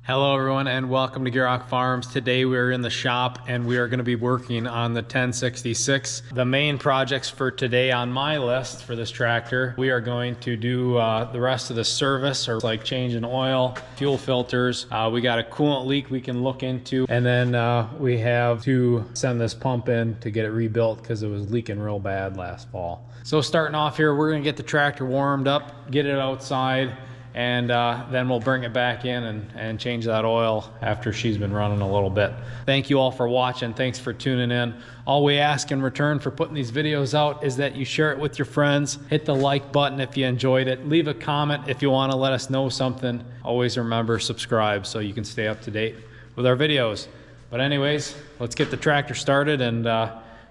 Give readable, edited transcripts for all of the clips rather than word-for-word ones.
Hello everyone and welcome to Gierok Farms. Today we're in the shop and we are going to be working on the 1066. The main projects for today on my list for this tractor, we are going to do the rest of the service, or like changing oil, fuel filters. We got a coolant leak we can look into, and then we have to send this pump in to get it rebuilt because it was leaking real bad last fall. So starting off here, we're going to get the tractor warmed up, get it outside, and then we'll bring it back in and change that oil after she's been running a little bit. Thank you all for watching. Thanks for tuning in. All we ask in return for putting these videos out is that you share it with your friends. Hit the like button if you enjoyed it. Leave a comment if you want to let us know something. Always remember, subscribe so you can stay up to date with our videos. But anyways, let's get the tractor started and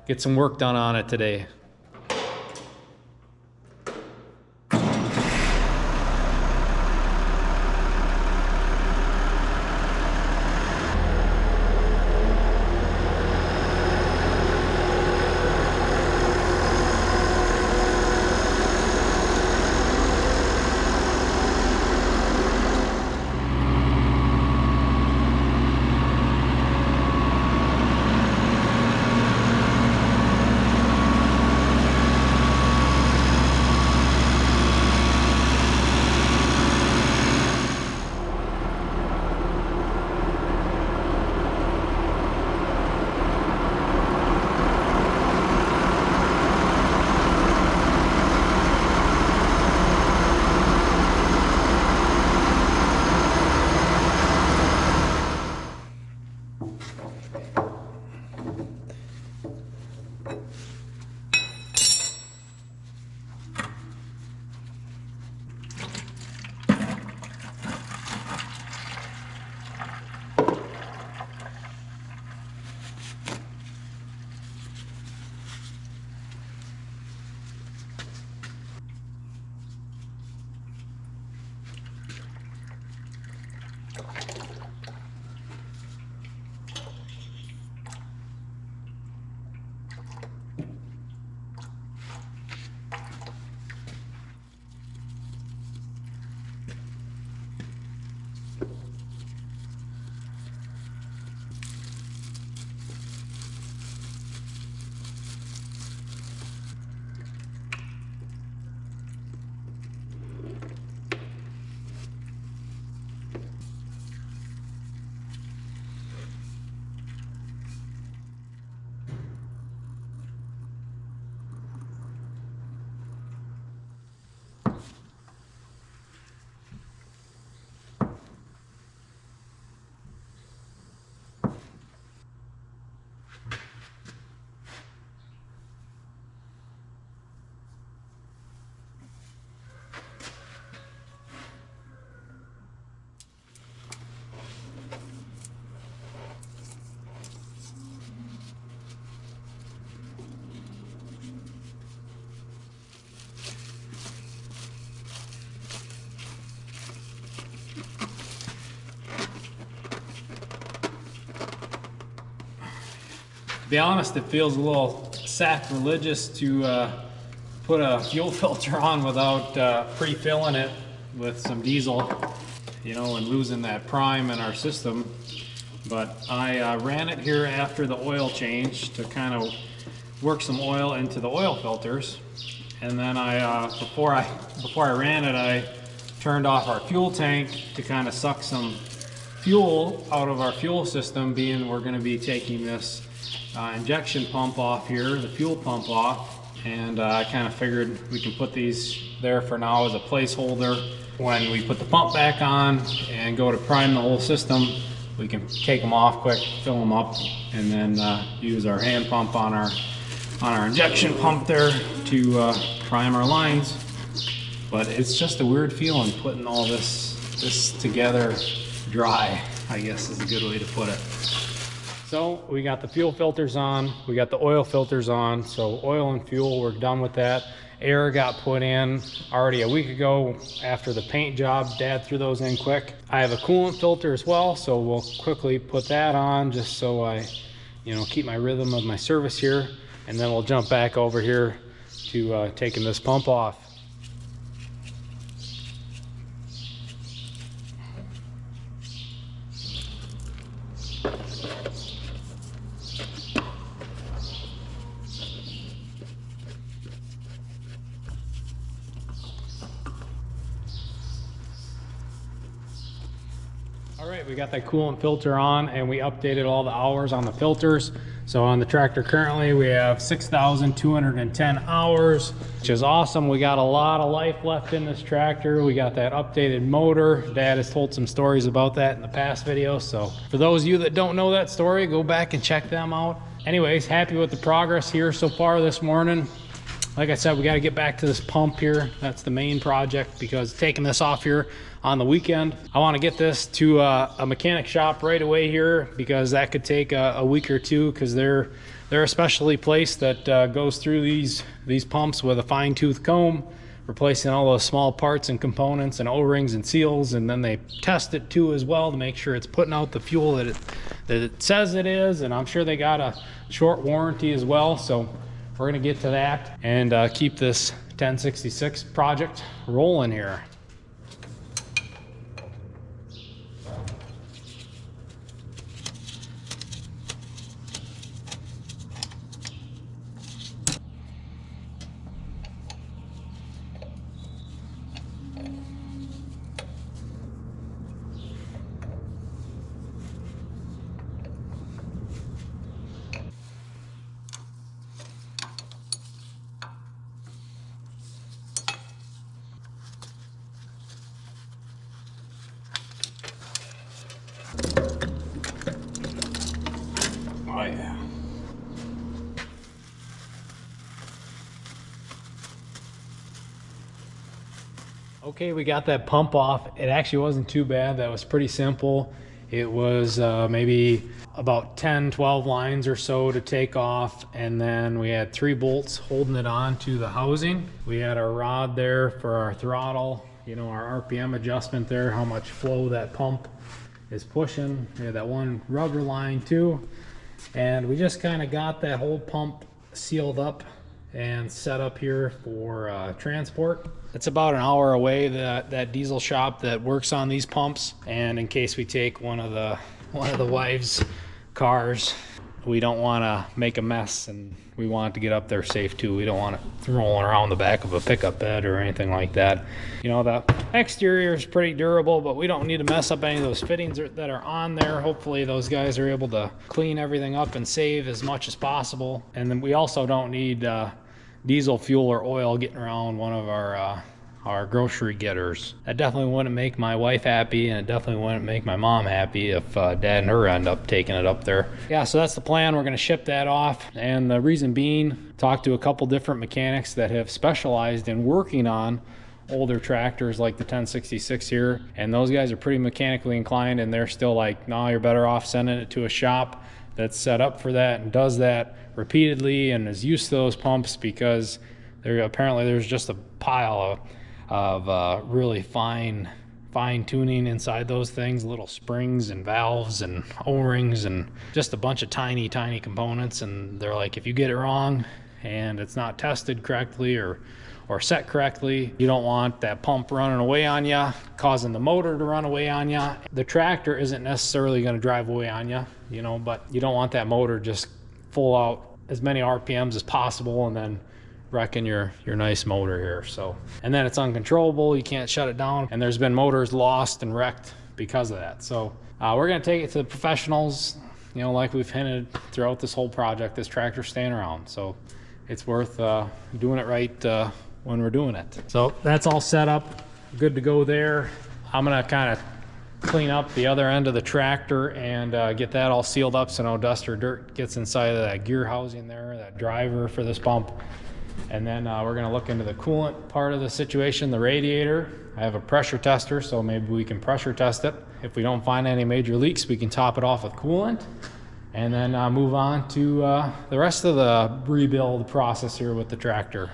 get some work done on it today. To be honest, it feels a little sacrilegious to put a fuel filter on without pre-filling it with some diesel, you know, and losing that prime in our system. But I ran it here after the oil change to kind of work some oil into the oil filters, and then before I ran it, I turned off our fuel tank to kind of suck some fuel out of our fuel system, being we're going to be taking this injection pump off here, the fuel pump off, and I kind of figured we can put these there for now as a placeholder. When we put the pump back on and go to prime the whole system, we can take them off quick, fill them up, and then use our hand pump on our injection pump there to prime our lines. But it's just a weird feeling putting all this together dry, I guess is a good way to put it. So we got the fuel filters on, we got the oil filters on, so oil and fuel, we're done with that. Air got put in already a week ago after the paint job. Dad threw those in quick. I have a coolant filter as well, so we'll quickly put that on just so I, keep my rhythm of my service here, and then we'll jump back over here to taking this pump off. All right, we got that coolant filter on and we updated all the hours on the filters. So on the tractor currently we have 6,210 hours, which is awesome. We got a lot of life left in this tractor. We got that updated motor. Dad has told some stories about that in the past videos. So for those of you that don't know that story, go back and check them out. Anyways, happy with the progress here so far this morning. Like I said, we got to get back to this pump here. That's the main project, because taking this off here on the weekend, I want to get this to a mechanic shop right away here, because that could take a week or two, because they're a specially placed that goes through these pumps with a fine-tooth comb, replacing all those small parts and components and O-rings and seals, and then they test it too as well to make sure it's putting out the fuel that it says it is. And I'm sure they got a short warranty as well. So we're going to get to that and keep this 1066 project rolling here. Oh yeah. Okay, we got that pump off. It actually wasn't too bad. That was pretty simple. It was maybe about 10-12 lines or so to take off, and then we had 3 bolts holding it on to the housing. We had our rod there for our throttle, you know, our RPM adjustment there, how much flow that pump is pushing. We had that one rubber line too. And we just kind of got that whole pump sealed up and set up here for transport. It's about an hour away, that diesel shop that works on these pumps. And in case we take one of the wives' cars, we don't want to make a mess, and we want it to get up there safe too. We don't want it rolling around the back of a pickup bed or anything like that. You know, the exterior is pretty durable, but we don't need to mess up any of those fittings that are on there. Hopefully those guys are able to clean everything up and save as much as possible. And then we also don't need diesel fuel or oil getting around one of our grocery getters. That definitely wouldn't make my wife happy, and it definitely wouldn't make my mom happy if Dad and her end up taking it up there. Yeah, so that's the plan. We're going to ship that off, and the reason being, talked to a couple different mechanics that have specialized in working on older tractors like the 1066 here, and those guys are pretty mechanically inclined, and they're still like, no, you're better off sending it to a shop that's set up for that and does that repeatedly and is used to those pumps, because apparently there's just a pile of really fine tuning inside those things, little springs and valves and O-rings and just a bunch of tiny components. And they're like, if you get it wrong and it's not tested correctly or set correctly, you don't want that pump running away on you, causing the motor to run away on you. The tractor isn't necessarily going to drive away on you, you know, but you don't want that motor just full out as many RPMs as possible and then wrecking your nice motor here. So, and then it's uncontrollable, you can't shut it down, and there's been motors lost and wrecked because of that. So we're going to take it to the professionals, you know, like we've hinted throughout this whole project. This tractor's staying around, so it's worth doing it right when we're doing it. So that's all set up, good to go there. I'm gonna kind of clean up the other end of the tractor and get that all sealed up so no dust or dirt gets inside of that gear housing there, that driver for this pump. And then we're going to look into the coolant part of the situation, the radiator. I have a pressure tester, so maybe we can pressure test it. If we don't find any major leaks, we can top it off with coolant. And then move on to the rest of the rebuild process here with the tractor.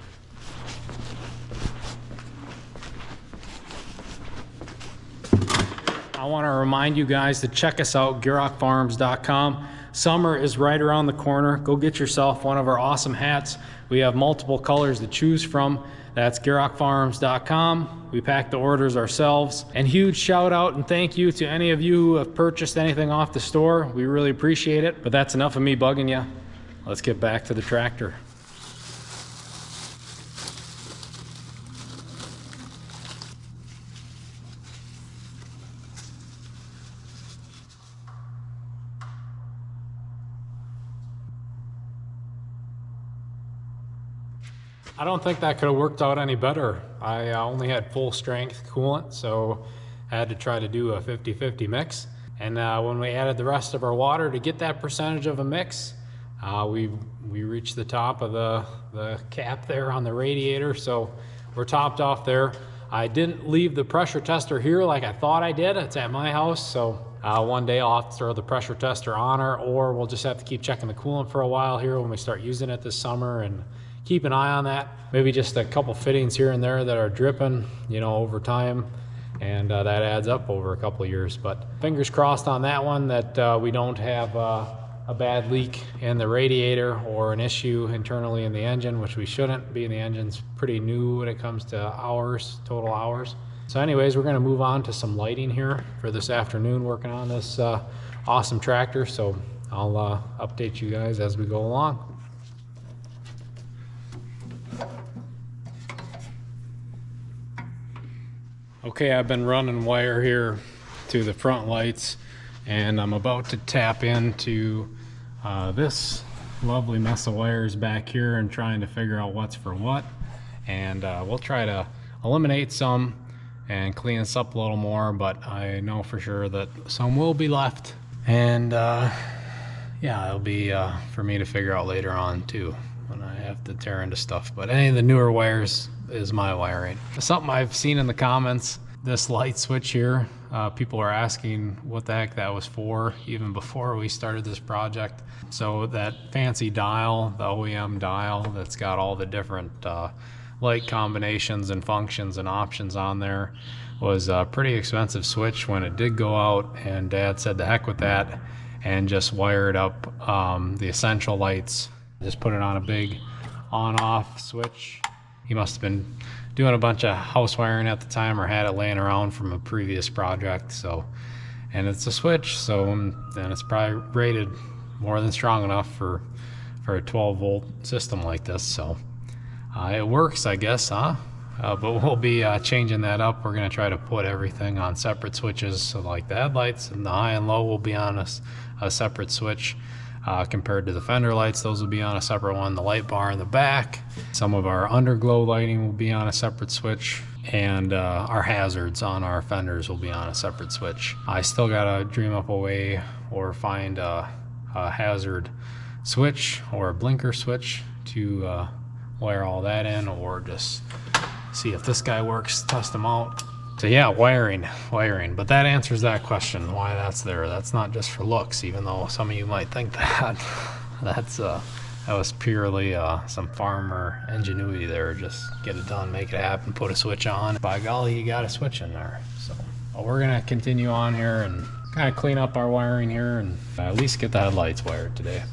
I want to remind you guys to check us out, GierokFarms.com. Summer is right around the corner. Go get yourself one of our awesome hats. We have multiple colors to choose from. That's GierokFarms.com. We pack the orders ourselves. And huge shout out and thank you to any of you who have purchased anything off the store. We really appreciate it. But that's enough of me bugging you. Let's get back to the tractor. I don't think that could have worked out any better. I only had full strength coolant, so I had to try to do a 50-50 mix. And when we added the rest of our water to get that percentage of a mix, we reached the top of the cap there on the radiator, so we're topped off there. I didn't leave the pressure tester here like I thought I did. It's at my house, so one day I'll have to throw the pressure tester on her, or we'll just have to keep checking the coolant for a while here when we start using it this summer, and keep an eye on that. Maybe just a couple fittings here and there that are dripping, you know, over time, and that adds up over a couple of years. But fingers crossed on that one that we don't have a bad leak in the radiator or an issue internally in the engine, which we shouldn't be. The engine's pretty new when it comes to hours, total hours. So anyways, we're gonna move on to some lighting here for this afternoon, working on this awesome tractor. So I'll update you guys as we go along. Okay, I've been running wire here to the front lights, and I'm about to tap into this lovely mess of wires back here and trying to figure out what's for what. And we'll try to eliminate some and clean this up a little more, but I know for sure that some will be left. And yeah, it'll be for me to figure out later on too, when I have to tear into stuff. But any of the newer wires is my wiring. Something I've seen in the comments, this light switch here, people are asking what the heck that was for even before we started this project. So that fancy dial, the OEM dial that's got all the different light combinations and functions and options on there, was a pretty expensive switch when it did go out, and Dad said the heck with that and just wired up the essential lights. Just put it on a big on-off switch. He must have been doing a bunch of house wiring at the time, or had it laying around from a previous project. So, and it's a switch, so then it's probably rated more than strong enough for a 12-volt system like this. So it works, I guess, huh? But we'll be changing that up. We're gonna try to put everything on separate switches. So like the headlights and the high and low will be on a separate switch. Compared to the fender lights, those will be on a separate one. The light bar in the back, some of our underglow lighting will be on a separate switch, and our hazards on our fenders will be on a separate switch. I still gotta dream up a way or find a hazard switch or a blinker switch to wire all that in, or just see if this guy works, test them out. So yeah, wiring, but that answers that question, why that's there. That's not just for looks, even though some of you might think that. That was purely some farmer ingenuity there. Just get it done, make it happen, put a switch on. By golly, you got a switch in there. So well, we're gonna continue on here and kind of clean up our wiring here and at least get the headlights wired today.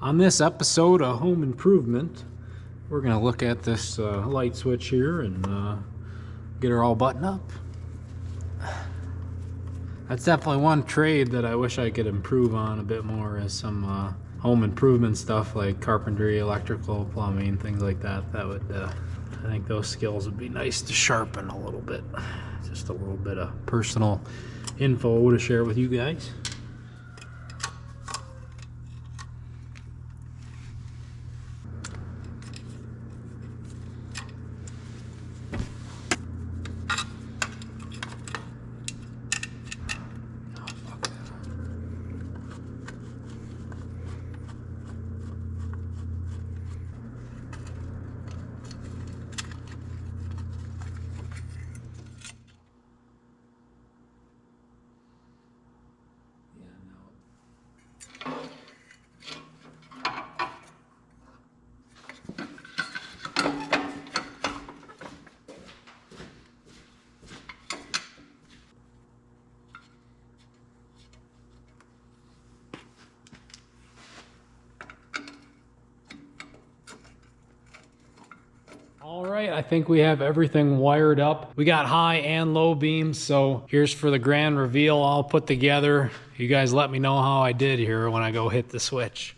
On this episode of Home Improvement, we're going to look at this light switch here and get her all buttoned up. That's definitely one trade that I wish I could improve on a bit more, is some home improvement stuff like carpentry, electrical, plumbing, things like that. That would, I think those skills would be nice to sharpen a little bit. Just a little bit of personal info to share with you guys. right, I think we have everything wired up. We got high and low beams, so here's for the grand reveal all put together. You guys let me know how I did here when I go hit the switch.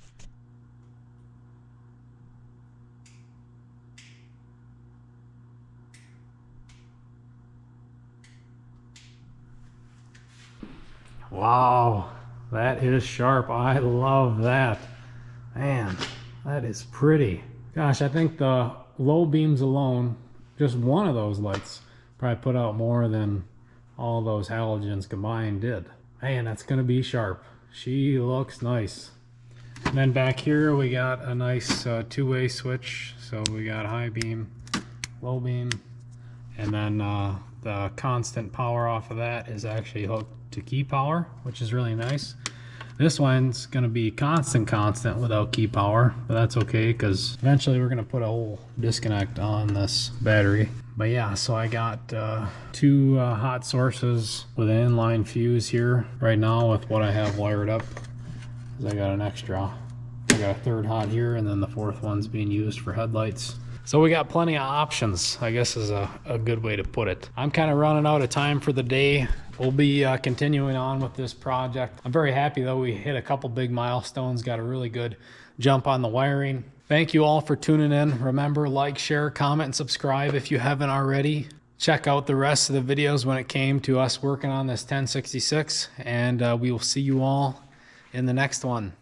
Wow, that is sharp. I love that. Man, that is pretty. Gosh, I think the low beams alone, just one of those lights, probably put out more than all those halogens combined did. Man, that's gonna be sharp. She looks nice. And then back here we got a nice two-way switch. So we got high beam, low beam, and then the constant power off of that is actually hooked to key power, which is really nice. This one's going to be constant without key power, but that's okay because eventually we're going to put a whole disconnect on this battery. But yeah, so I got two hot sources with an inline fuse here right now with what I have wired up. I got an extra, I got a third hot here, and then the fourth one's being used for headlights. So we got plenty of options, I guess is a good way to put it. I'm kind of running out of time for the day. We'll be continuing on with this project. I'm very happy though, we hit a couple big milestones, got a really good jump on the wiring. Thank you all for tuning in. Remember, like, share, comment, and subscribe if you haven't already. Check out the rest of the videos when it came to us working on this 1066, and we will see you all in the next one.